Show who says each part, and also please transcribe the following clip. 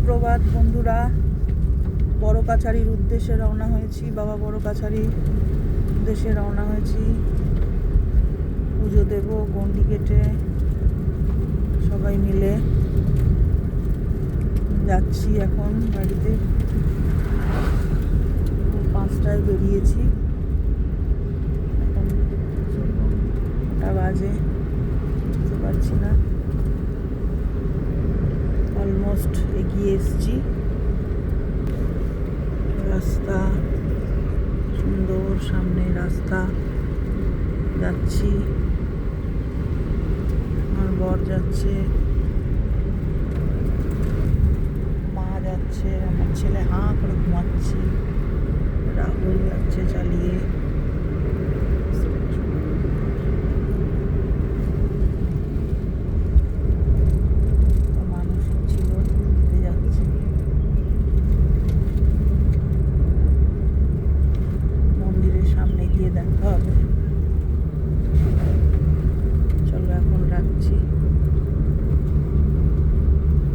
Speaker 1: সুপ্রভাত বন্ধুরা, বড় কাছারির উদ্দেশ্যে রওনা হয়েছি। বাবা বড় কাছারির উদ্দেশ্যে রওনা হয়েছি। পুজো দেব গন্ডি কেটে সবাই মিলে যাচ্ছি এখন বাড়িতে। 5টায় বেরিয়েছি, এখন 9টা বাজে, বুঝতে পারছি না। অলমোস্ট এগিয়ে এসছি। রাস্তা সুন্দর, সামনে রাস্তা, যাচ্ছি। আমার বর যাচ্ছে, মা যাচ্ছে, আমার ছেলে হাঁ করে ঘুমাচ্ছে, রাহুল যাচ্ছে চালিয়ে। মানুষ ছিল, ঘুরতে যাচ্ছে। মন্দিরের সামনে গিয়ে দেখা হবে।